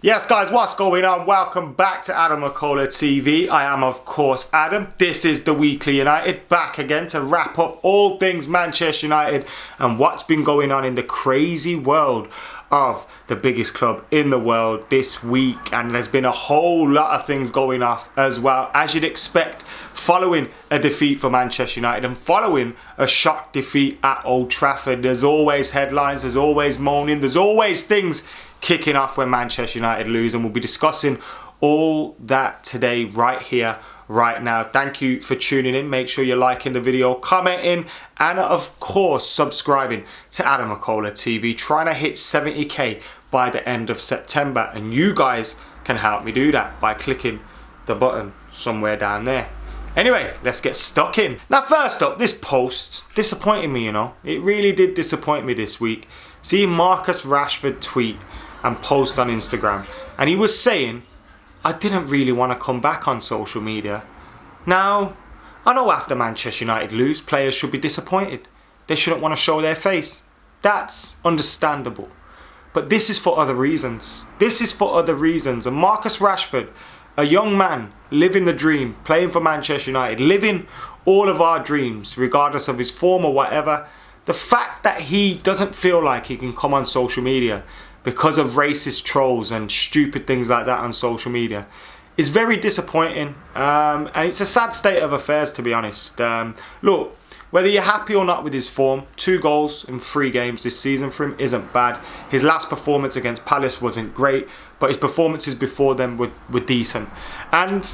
Yes guys, what's going on? Welcome back to AdamMcKola TV. I am of course Adam. This is the Weekly United, back again to wrap up all things Manchester United and what's been going on in the crazy world of the biggest club in the world this week. And there's been a whole lot of things going off as well, as you'd expect, following a defeat for Manchester United and following a shock defeat at Old Trafford. There's always headlines, there's always moaning, there's always things kicking off when Manchester United lose, and we'll be discussing all that today right here, right now. Thank you for tuning in. Make sure you're liking the video, commenting, and of course subscribing to AdamMcKola TV. Trying to hit 70k by the end of September, and you guys can help me do that by clicking the button somewhere down there. Anyway, let's get stuck in. Now first up, this post disappointed me, you know. It really did disappoint me this week. Seeing Marcus Rashford tweet and post on Instagram, and he was saying, I didn't really want to come back on social media. Now, I know after Manchester United lose, players should be disappointed. They shouldn't want to show their face. That's understandable. But this is for other reasons. This is for other reasons. And Marcus Rashford, a young man living the dream, playing for Manchester United, living all of our dreams, regardless of his form or whatever, the fact that he doesn't feel like he can come on social media because of racist trolls and stupid things like that on social media is very disappointing, and it's a sad state of affairs, to be honest. Look, whether you're happy or not with his form, 2 goals in 3 games this season for him isn't bad. His last performance against Palace wasn't great, but his performances before them were decent, and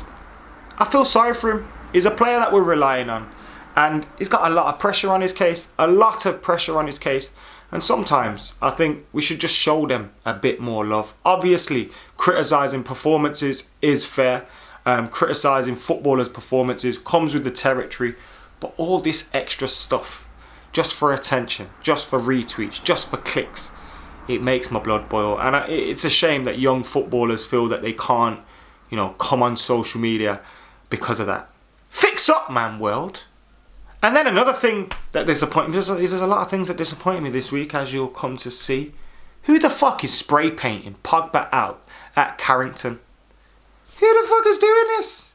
I feel sorry for him. He's a player that we're relying on, and he's got a lot of pressure on his case, and sometimes I think we should just show them a bit more love. Obviously, criticising performances is fair. Criticising footballers' performances comes with the territory. But all this extra stuff, just for attention, just for retweets, just for clicks, it makes my blood boil. And it's a shame that young footballers feel that they can't, come on social media because of that. Fix up, man, world. And then another thing that disappointed me, there's a lot of things that disappointed me this week, as you'll come to see. Who the fuck is spray painting Pogba Out at Carrington? Who the fuck is doing this?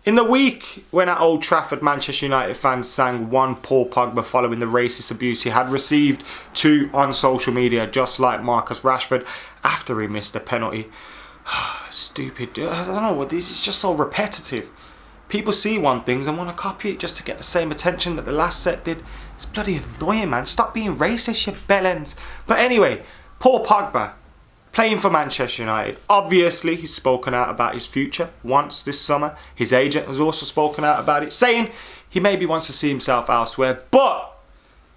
In the week when at Old Trafford, Manchester United fans sang "One Paul Pogba" following the racist abuse he had received on social media, just like Marcus Rashford after he missed a penalty. Stupid. I don't know what this is, just so repetitive. People see one thing and want to copy it just to get the same attention that the last set did. It's bloody annoying, man. Stop being racist, you bellends. But anyway, Paul Pogba, playing for Manchester United. Obviously, he's spoken out about his future once this summer. His agent has also spoken out about it, saying he maybe wants to see himself elsewhere. But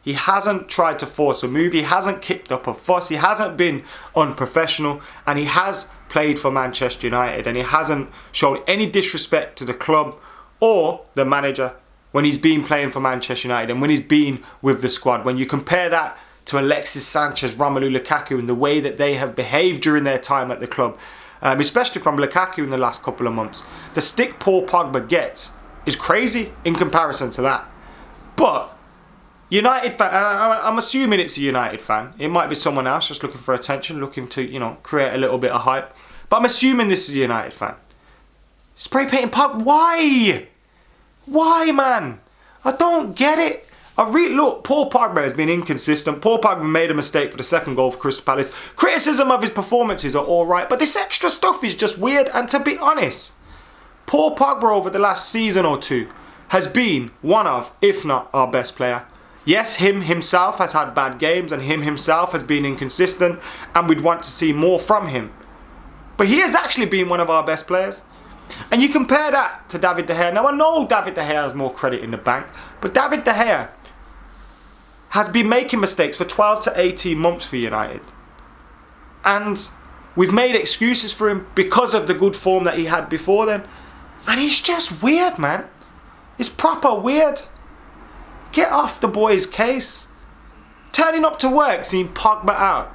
he hasn't tried to force a move. He hasn't kicked up a fuss. He hasn't been unprofessional. And he has played for Manchester United, and he hasn't shown any disrespect to the club or the manager when he's been playing for Manchester United and when he's been with the squad. When you compare that to Alexis, Sanchez, Romelu Lukaku and the way that they have behaved during their time at the club, especially from Lukaku in the last couple of months, the stick Paul Pogba gets is crazy in comparison to that. But United fan, I'm assuming it's a United fan. It might be someone else just looking for attention, looking to, create a little bit of hype. But I'm assuming this is a United fan. Spray painting Pogba, why? Why, man? I don't get it. Look, Paul Pogba has been inconsistent. Paul Pogba made a mistake for the second goal for Crystal Palace. Criticism of his performances are alright, but this extra stuff is just weird. And to be honest, Paul Pogba over the last season or 2 has been one of, if not our best player. Yes, him himself has had bad games and him himself has been inconsistent, and we'd want to see more from him. But he has actually been one of our best players. And you compare that to David De Gea. Now I know David De Gea has more credit in the bank, but David De Gea has been making mistakes for 12 to 18 months for United. And we've made excuses for him because of the good form that he had before then. And he's just weird, man. It's proper weird. Get off the boy's case. Turning up to work, seeing Pogba out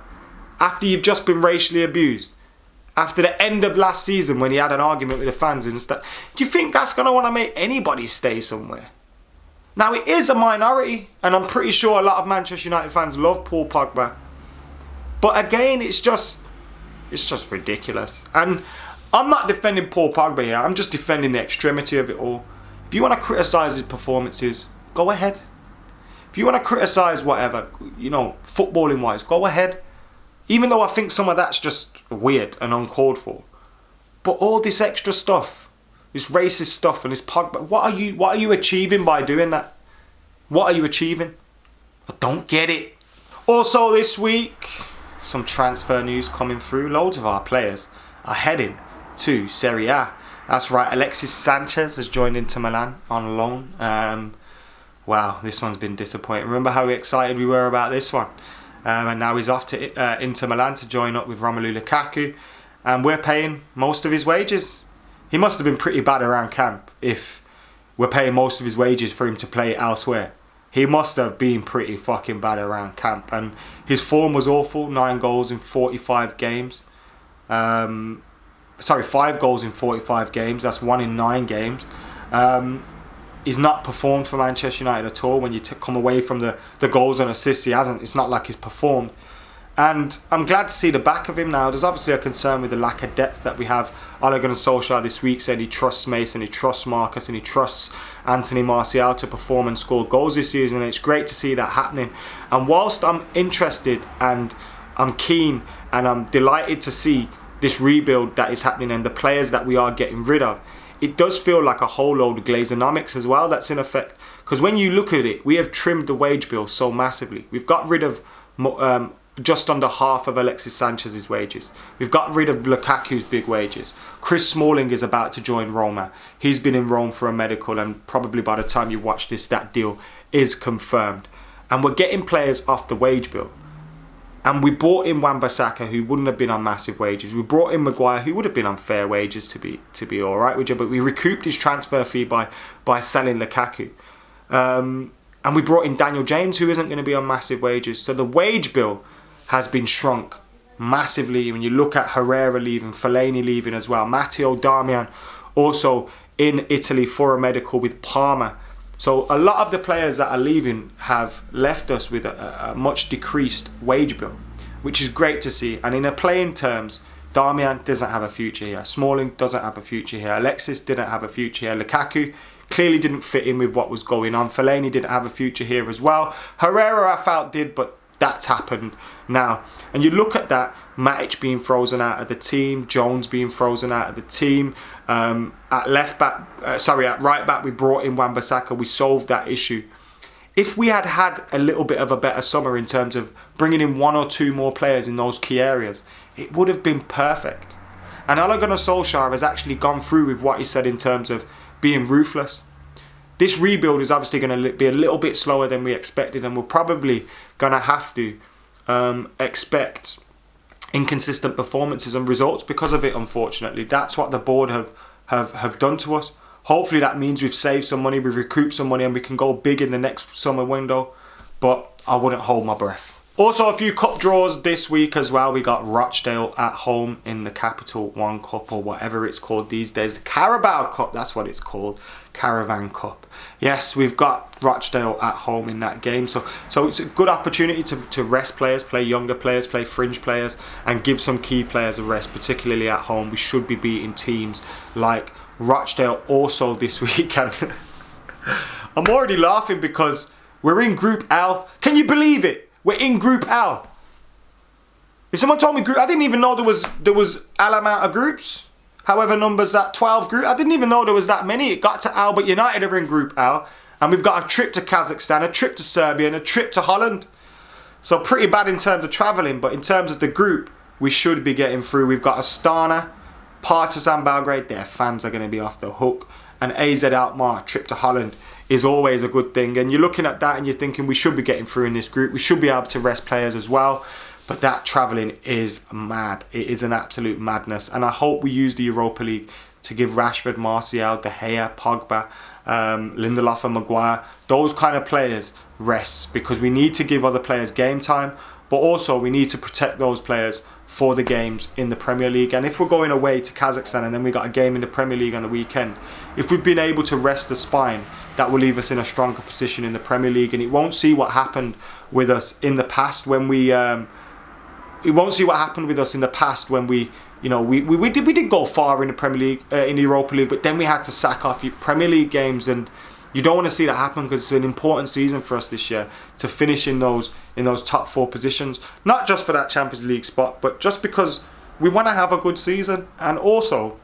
after you've just been racially abused. After the end of last season when he had an argument with the fans and stuff. Do you think that's going to want to make anybody stay somewhere? Now it is a minority, and I'm pretty sure a lot of Manchester United fans love Paul Pogba. But again, it's just, It's just ridiculous. And I'm not defending Paul Pogba here. I'm just defending the extremity of it all. If you want to criticise his performances, go ahead. If you want to criticise whatever, footballing wise, go ahead. Even though I think some of that's just weird and uncalled for. But all this extra stuff, this racist stuff and this Pogba, what are you achieving by doing that? What are you achieving? I don't get it. Also this week, some transfer news coming through. Loads of our players are heading to Serie A. That's right, Alexis Sanchez has joined Inter Milan on loan. Wow, this one's been disappointing. Remember how excited we were about this one? And now he's off to Inter Milan to join up with Romelu Lukaku. And we're paying most of his wages. He must have been pretty bad around camp if we're paying most of his wages for him to play elsewhere. He must have been pretty fucking bad around camp. And his form was awful. 9 goals in 45 games. 5 goals in 45 games. That's 1 in 9 games. He's not performed for Manchester United at all. When you come away from the goals and assists, he hasn't. It's not like he's performed. And I'm glad to see the back of him now. There's obviously a concern with the lack of depth that we have. Ole Gunnar Solskjaer this week said he trusts Mason, he trusts Marcus, and he trusts Anthony Martial to perform and score goals this season. And it's great to see that happening. And whilst I'm interested and I'm keen and I'm delighted to see this rebuild that is happening and the players that we are getting rid of, it does feel like a whole load of Glazeronomics as well that's in effect. Because when you look at it, we have trimmed the wage bill so massively. We've got rid of just under half of Alexis Sanchez's wages. We've got rid of Lukaku's big wages. Chris Smalling is about to join Roma. He's been in Rome for a medical, and probably by the time you watch this, that deal is confirmed. And we're getting players off the wage bill. And we brought in Wan-Bissaka, who wouldn't have been on massive wages. We brought in Maguire, who would have been on fair wages to be all right with you. But we recouped his transfer fee by selling Lukaku. And we brought in Daniel James, who isn't going to be on massive wages. So the wage bill has been shrunk massively. When you look at Herrera leaving, Fellaini leaving as well. Matteo Darmian also in Italy for a medical with Parma. So a lot of the players that are leaving have left us with a much decreased wage bill, which is great to see. And in a playing terms, Darmian doesn't have a future here. Smalling doesn't have a future here. Alexis didn't have a future here. Lukaku clearly didn't fit in with what was going on. Fellaini didn't have a future here as well. Herrera I felt did, but that's happened now. And you look at that, Matic being frozen out of the team, Jones being frozen out of the team. At right back, we brought in Wan-Bissaka. We solved that issue. If we had had a little bit of a better summer in terms of bringing in 1 or 2 more players in those key areas, it would have been perfect. And Ole Gunnar Solskjaer has actually gone through with what he said in terms of being ruthless. This rebuild is obviously going to be a little bit slower than we expected, and we're probably going to have to expect inconsistent performances and results because of it, unfortunately. That's what the board have done to us. Hopefully that means we've saved some money, we've recouped some money, and we can go big in the next summer window, but I wouldn't hold my breath. Also, a few cup draws this week as well. We got Rochdale at home in the Capital One Cup, or whatever it's called these days. The Carabao Cup, that's what it's called. Caravan Cup. Yes, we've got Rochdale at home in that game. So it's a good opportunity to rest players, play younger players, play fringe players, and give some key players a rest, particularly at home. We should be beating teams like Rochdale also this weekend. I'm already laughing because we're in Group L. Can you believe it? We're in Group L. If someone told me group, I didn't even know there was L amount of groups. However numbers that 12 group. I didn't even know there was that many. It got to L, but United are in Group L. And we've got a trip to Kazakhstan, a trip to Serbia, and a trip to Holland. So pretty bad in terms of travelling, but in terms of the group, we should be getting through. We've got Astana, Partizan Belgrade, their fans are going to be off the hook. And AZ Alkmaar, trip to Holland, is always a good thing. And you're looking at that and you're thinking we should be getting through in this group. We should be able to rest players as well. But that travelling is mad. It is an absolute madness. And I hope we use the Europa League to give Rashford, Martial, De Gea, Pogba, Lindelof and Maguire, those kind of players rest. Because we need to give other players game time. But also we need to protect those players for the games in the Premier League. And if we're going away to Kazakhstan and then we got a game in the Premier League on the weekend, if we've been able to rest the spine, that will leave us in a stronger position in the Premier League. And it won't see what happened with us in the past when we we won't see what happened with us in the past when we did go far in the Premier League, in the Europa League, but then we had to sack off Premier League games, and you don't want to see that happen because it's an important season for us this year to finish in those top 4 positions, not just for that Champions League spot, but just because we want to have a good season, and also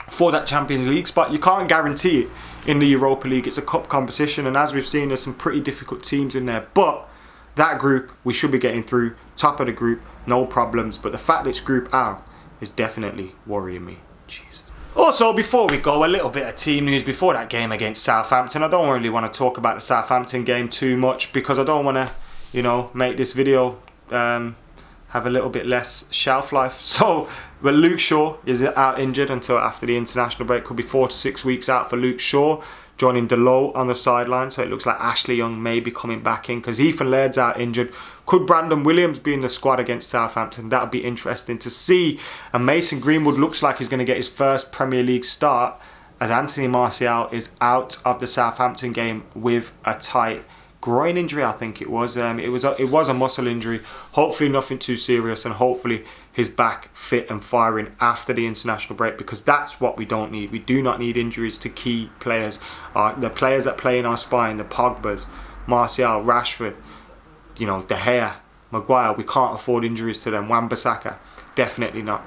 for that Champions League spot. You can't guarantee it in the Europa League. It's a cup competition, and as we've seen, there's some pretty difficult teams in there, but that group we should be getting through, top of the group, no problems. But the fact that it's Group Out is definitely worrying me. Jesus. Also, before we go, a little bit of team news before that game against Southampton. I don't really want to talk about the Southampton game too much because I don't want to, make this video have a little bit less shelf life. So, but Luke Shaw is out injured until after the international break. Could be 4 to 6 weeks out for Luke Shaw, joining Delot on the sideline. So it looks like Ashley Young may be coming back in because Ethan Laird's out injured. Could Brandon Williams be in the squad against Southampton? That would be interesting to see. And Mason Greenwood looks like he's going to get his first Premier League start as Anthony Martial is out of the Southampton game with a tight groin injury, I think it was. It was a muscle injury. Hopefully nothing too serious, and hopefully he's back fit and firing after the international break, because that's what we don't need. We do not need injuries to key players. The players that play in our spine, the Pogbas, Martial, Rashford, De Gea, Maguire, we can't afford injuries to them. Wan-Bissaka, definitely not.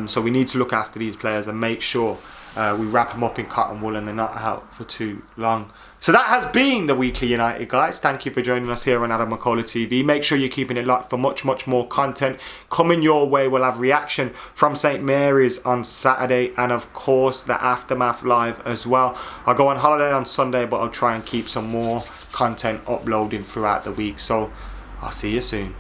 So we need to look after these players and make sure we wrap them up in cotton wool and they're not out for too long. So that has been the Weekly United, guys. Thank you for joining us here on AdamMcKola TV. Make sure you're keeping it locked for much, much more content coming your way. We'll have reaction from St Mary's on Saturday, and of course the Aftermath Live as well. I'll go on holiday on Sunday, but I'll try and keep some more content uploading throughout the week. So I'll see you soon.